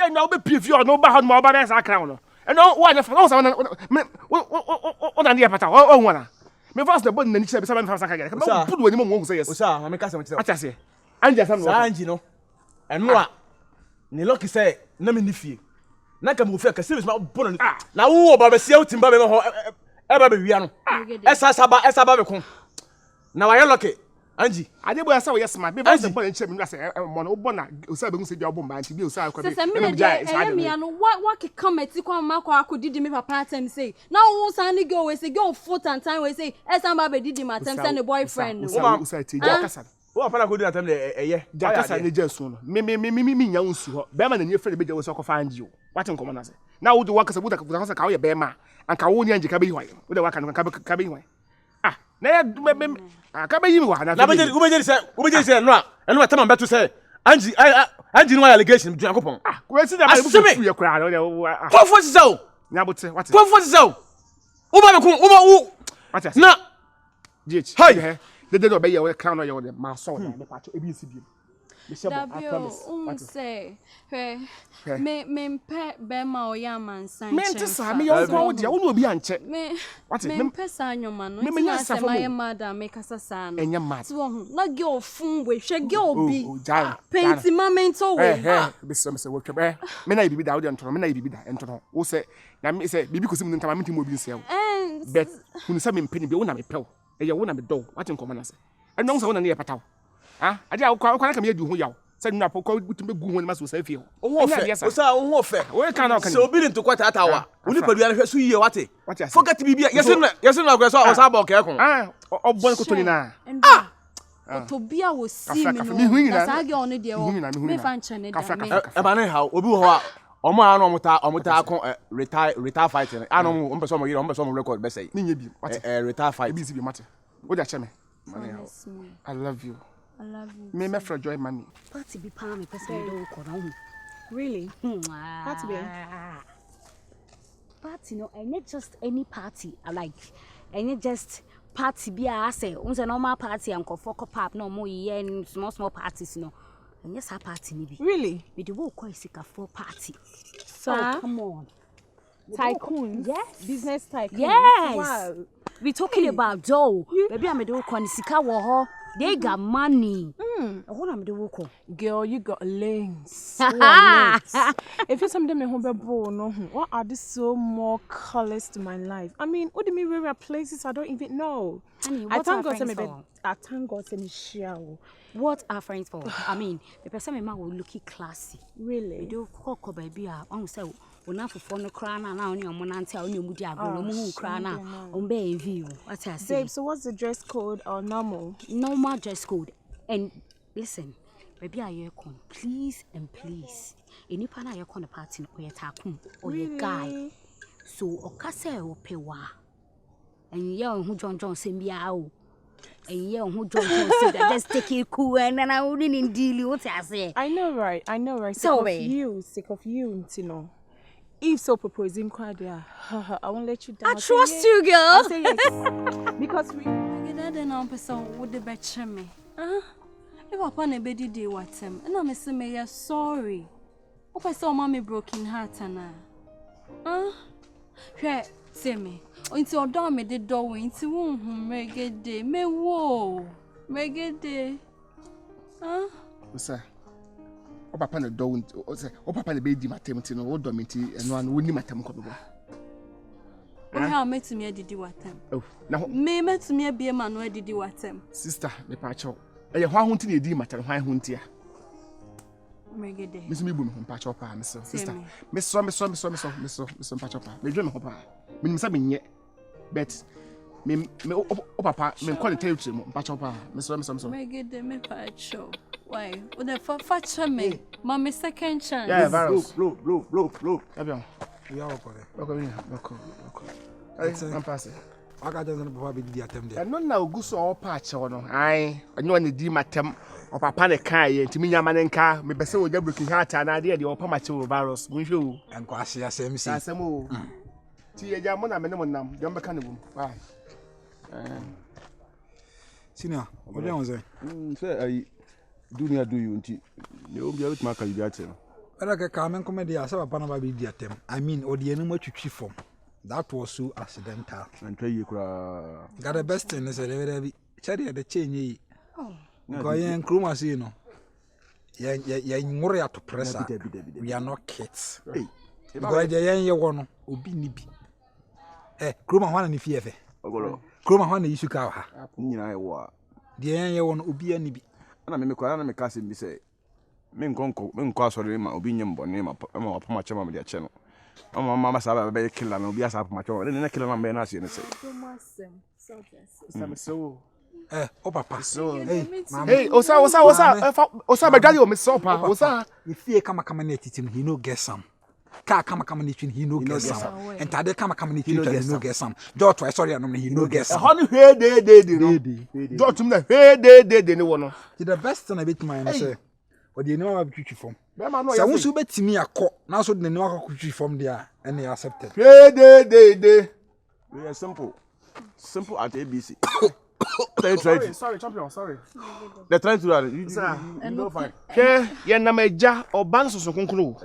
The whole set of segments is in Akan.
and now be if you are no bad more about as a crown. And no one of those on the pata or one. Me first the button and each 7 hours. I can put when you won't say yes. I'm a cousin. What I say. And just Angino. And more. Niloki say, no me nifi. Naka mu fe kase ma bon na wo ba be sia utimba be ho e ba be wia no esa ba be ko na wa ye lucky Angie ade bo asa wo yes ma be ba se bon enche me say mo no bo na osa be hu se dia bo ma anti bi osa akwa be se me ya no wa ke committee kwa ma kwa akudidi me papa time say na wo san ni go we say go foot and time we say esa ba be didi ma time say ne boyfriend no osa ti dia kasa wo fa na ko di na time eye dia kasa ne jesu no me nya unsu ho be ma na nie friend be je wo so ko fa Angie o watin komo na say na wo do wakasa buda kasa ka wo ye be ma anka wo ni Angie ka be hwan wo de waka no ka be hwan na ya ka be yimi wa na be je no atama beto say Angie no allegation du yakopon ko si da ba bu fu ye kra no ko fo si sao nya bote what ko fo si sao wo ba be ko wo what na gh hey de do be ye we crown no ye wo de ma so na me pa cho e bi si bi say me pe be ma o ya man san me ntisa me yo go dia wo no obi anche what me pesa anyoma no me nya se my madam me kasa sa no enya mad so na girl fun we hwe girl bi painti mamento we be so me say wo twebe me na bibi da wo de ntono me na bibi da ntono wo say na me say bibi kosim ntama me ntimo obi nsia wo bet hunu say me mpeni bi wo na me pew e ye wo na me do what nkomo na say eno so wo na ne ye pataw ade akwa na kam ye di ho yaw say na poko butumbe gu ho ni maso say fie wo fe o sa wo fe we kan na kan so obi nto kwata atawa oni padua hwe so yie wate forget bibia yesi na agreso o sa ba ke kon obon ko toni na to bia wo si me no sa ge on de wo me fa nche ne da e ba ne ha obi ho a omo anu omuta kon retire fighting anu mo mpeso mo yire mo mpeso mo record be say ni nya bi retire fight bi si bi mate wo da che me I love you. I love you. Me for joy money. Party be palm me person do ko na. Really? Party be. Party no, and just any party. I like. And just party be I say, unse normal party and for pop no more yen small parties no. And yes, a party ni be. Really? We do work quite sick for party. So come on. Tycoons. Yes. Business tycoons. Yes. Wow. We talking about dough. Baby, I'm do ko ni sika wo ho. They got money. What am I doing? Girl, you got links. If it's something me home no, what are these so more colors to my life? I mean, what do you mean we are places I don't even know? Honey, I thank God say me share. What are friends for? I mean, the person me ma will look classy. Really? We do cook baby on say una for no crana na oni omo na ntia oni omudi agro no mu crana on be view. What I say? Babe, so what's the dress code or normal? Normal dress code. And listen, baby, are you come? Please and please. Any pana you come the party no ye takum or ye guy. So okase o pewa. And ye on who John say bia o. And ye on who John say that just take it cool and then I wouldn't deal what I say. I know right. So Sick of you, Tino. If so proposing quite I won't let you down. I trust you, girl. I'll say yes. Because we get that person would the betcha me. If upon a beddy day what him, and I'm a sorry. Hope I saw mommy broken heart and here, say me. Until door me the door into whom make a day, me whoa, make a day. Sir. O papa na do o say o papa na be di matem ti no o do menti eno an woni matem ko bebo o ha metumi adidi watem oh na me metumi abie ma no adidi watem sister me pa cho e ye ho ahunti na edi matem ho ahunti a megede me so me bu me pa cho pa me so sister me so pa cho pa me dwe me ho pa me nim sa me nye bet me o papa me call the territory mo pa cho pa me so megede me pa cho. Why? With the for me, mommy second chance. Yeah, virus. Blow. Ebion. We are okay. Okay. I'm passing. I got them papa be di attempt there. No na oguso o patch no. Ai, anyo na di matem. O papa ne kan ye ntimi nyama ne nka. Me bese o ja broken heart na de o pa match virus. Mun hwe o. Enko ase asem si. Asem o. Ti ye ja mo na me ne mo nam. Jom be kan ne bum. Bye. Senior, what do you say? Say I do you nti. Ne obi a bit maka bi ache no. Like a comedy, I saw a panama be them. I mean, or the enemy to chief form. That was so accidental. And tell you, got the best thing is a cherry at the chain. Oh, going Kruma, see, no. Yeah, more to press. We are not kids. Hey, because the young one will be nippy. Eh, Kruma one if you ever. Kruma one issue cow. The young one will be a nibby. And I make a cousin be say. Men go sorry, my opinion, bonnet, my chama with their channel. Oh, my mamma saw a baby killer and be as up my children, and I kill a man as you say. So, oh, papa, so, hey, Osa, my daddy, Miss Sopa, Osa, if you come accommodate him, he no get some. Car come accommodation, he no get some. And Tade come accommodate he no get some. Dot, I sorry, I know he no get some. Honey, hey, they, Dot to me, hey, they, no one. The best thing I bet my say. Or do you know I'm cutie from? So once you bet me a court, now so the no cutie from there and they accepted. They. We are simple at ABC. Sorry, champion, sorry. They're trying to do that. You know, fine. Okay, you're not my jar or bands or conclude.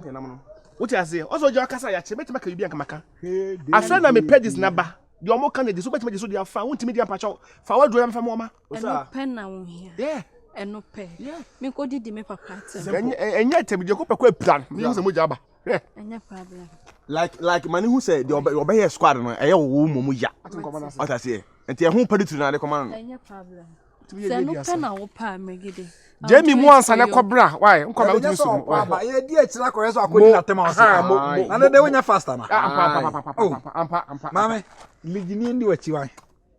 What I say, also, your casa, I make you be a camaka. I friend I may pay this number. Your more candidates, so much so they are found to media patch out. For what do I have from Mama? Pen now here. Yeah. And no pay. Yeah. Me go did me papa. And yet you go a plan. Means a mujaba. And no problem. Like man who said the obey squad no e wo mu ya. What I say. Enti e hu padi tu na de command. And no problem. Say no pen na wo pa megide. Jamie mo ansa na kwabra. Why? Nko ba udin so. Ba ye di e tira ko yeso akodi na tema ose. Na de wonya faster na. Ampa. Mame, ligini ndi wachi why?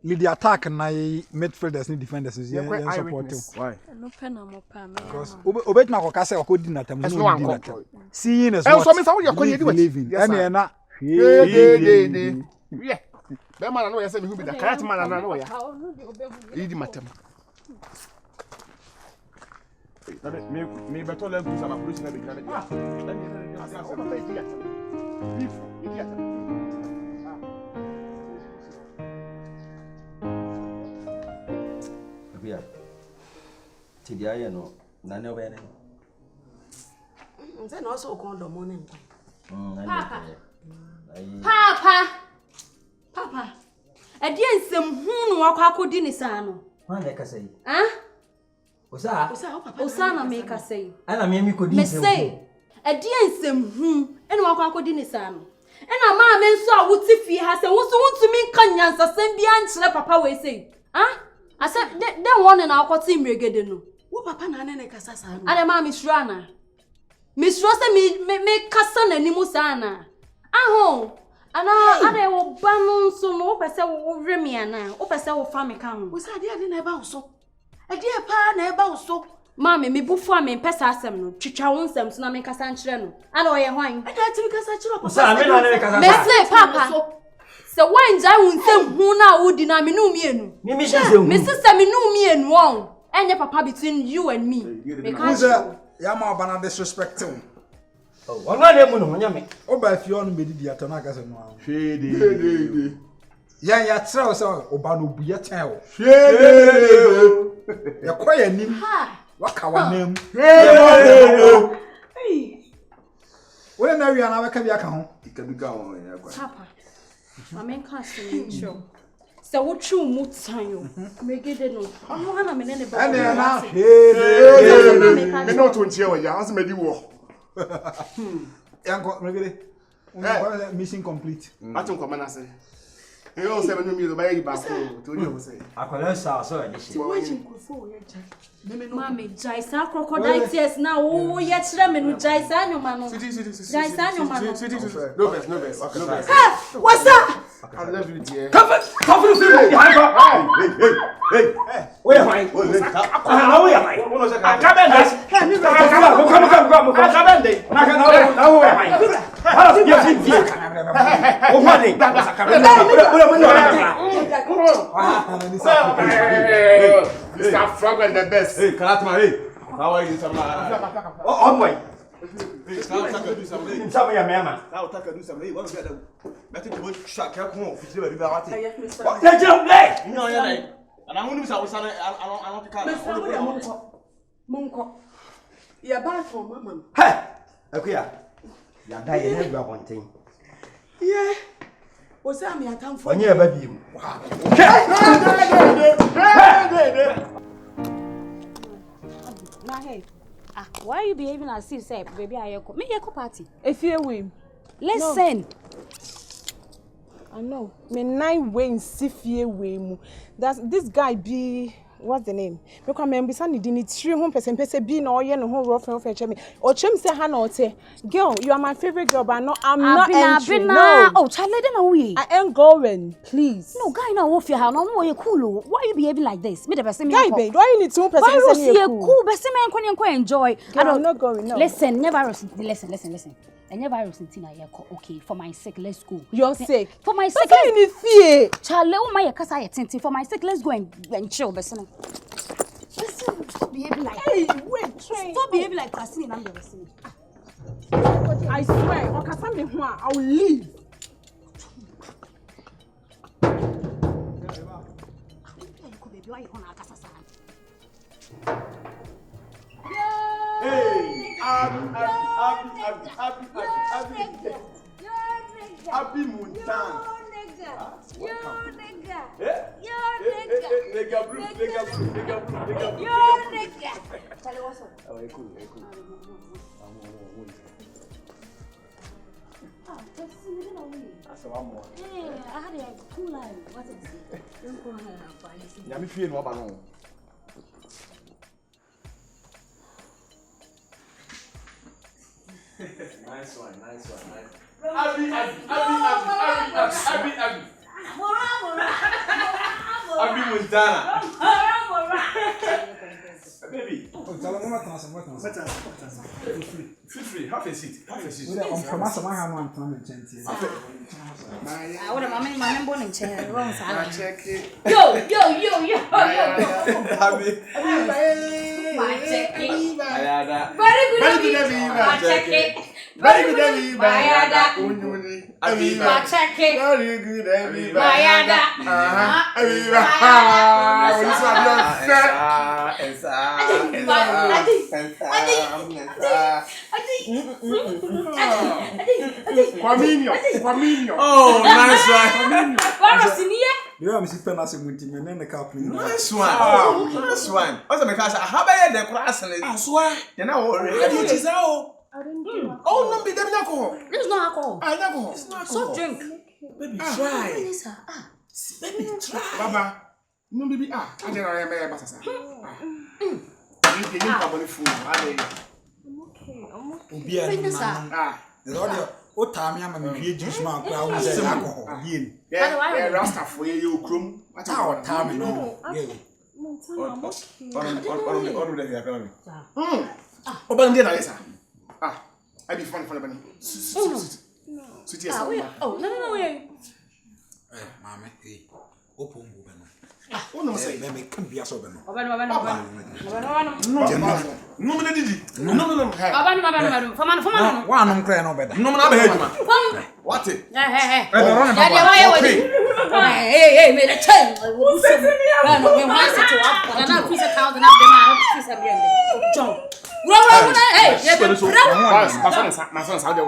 Lead the attack na midfielders ni defenders is support him. Why? No pen am pa me. Because obet na ko kase akodi na tem no di na tem. Seeing is what. And so me say what you call you living. And na yeah. That man no say me who be the correct man na no ya. Idi matem. Me better level to some police na be na dia. Let me idiot. Bia. Tidia ye no na ne obere. Nse na also kon do mo ne nkwa. Papa. E die nsem hu no wakwa akodi ni saa no. Ma na ka sei. Osa na me ka sei. Ana me kodi nsem. Me sei. E die nsem hu ene wakwa akodi ni saa no. Ena ma me nso a wuti fi ha se wonso mi nka nyansa sem bia nkyere papa we sei. I said, then one and I'll cut him reggae no. What papa na ne kasa sa no. Ade ma Miss Rana. Miss Rose me kasa na nimu sana. Aho. Ana ade wo banu so no pese wo remi ana. O pese wo fa me kan. Wo sa ade na e ba wo so. Ade pa na e ba wo so. Mama me bufu am pesa asem no. Twitwa wo nsem so na me kasa nkyere no. Ana o ye hwan. Ade ati me kasa kyere papa. Sa me na ne kasa. Me say papa. So when jai unsem hu na odi na me no mienu. Me say hu. Me sister me no mienu won. Enye papa between you and me. Me can't. Ya ma bana disrespect him. Oh, ona na mu no nya me. Oba fi onu be di atona ka se no. Hwede. Ya tira o se oba no buye ten o. Hwede. Ya kwaya nim. Waka wa nem. Hwede. Wo na wi ana waka bi aka ho. Ikaduka won ya kwa. Papa. Amen cast in show. So what you mutsanyo. Megede no. Ono hana menene ba. Ene na. Me no to ntie wa ya, aso medi wo. Yanko megede. Mission complete. Aton ko manase. Eu sei me no medo ba yi ba ko, to you say. Akola sa so e dey. Wajin krofo ye ja. Mama Jaisa crocodile tears now. Oh, ye chire me no Jaisa nyoma no. Jaisa nyoma no. No best. What's up? I love you, dear. Come behind her. Hey. Where am I? How are I? Mr. Frog and the best. Hey, Kalatma, hey. How are you, Samara? Oh, boy. Hey, Kalatma, do something. Tell me, mama. Now, do something. What is that? Better to watch Shaq. Come on, if you ever got it. What did you play? No, you're right. And I'm going to say, I don't care. Munko. Ya ba for mama. Hey. Akuya. Ya die na gba konten. Yeah. Osa mi atamfo. Onye eba bi mu. Now hey. Why are you behaving as if say baby I yeko? Me yeko party. If you win. Listen. I know. Me 9 way in Sifie way mu. That's this guy be what's the name? Me kwa me mbisa ni dini 300% pese be na oye no ho rough me. O chem say ha na ote. Girl, you are my favorite girl, but no, I'm not entering. No. Oh, Charlie, then we. I ain't going, please. No, guy, now off your house. No, you cool. Why are you behaving like this? Me the best. Guy, babe, why you need 2% say you cool? Best man can enjoy. I'm not going. No. Listen, never listen. I never Tina okay, for my sake, let's go. You're sick. For my sake, you need fear. Charlie, my casa tinty. For my sake, let's go and chill, listen. Listen, stop behaving like. Hey, wait, stop behaving like Cassini. I'm the listening. I swear, I will leave. Happy Mountain. That's one more. I had a cool line. What is it? Yami fie no aba no. Nice one. Abi. Abi Montana. Baby. Free. Have a seat. On promise my hand one time in Chanty. I would have my born in chair. Wrong side. Check it. Yo. Abi. Very good. Very good, Bayada. Aviva. Check it. Very good, Aviva. Bayada. Aviva. Quaminho. Oh, nice one. You am sipping as a multi and the couple. Nice one. Also, because I have the class and I swear. You know, oh, no, be them alcohol. It's not alcohol. Alcohol. It's not Soft drink. Baby, try. Baby, try. Baba, no, baby, I don't know. What time am I here? Juice man, alcohol. Yeah, Rasta for you, Crum. What's our time? No, I be funny for the bunny. Oh, no, Mammy, open woman. Oh, no, say, let me come be a sober. No, One crying over there. No, what it? Hey, made a change. My son's out there.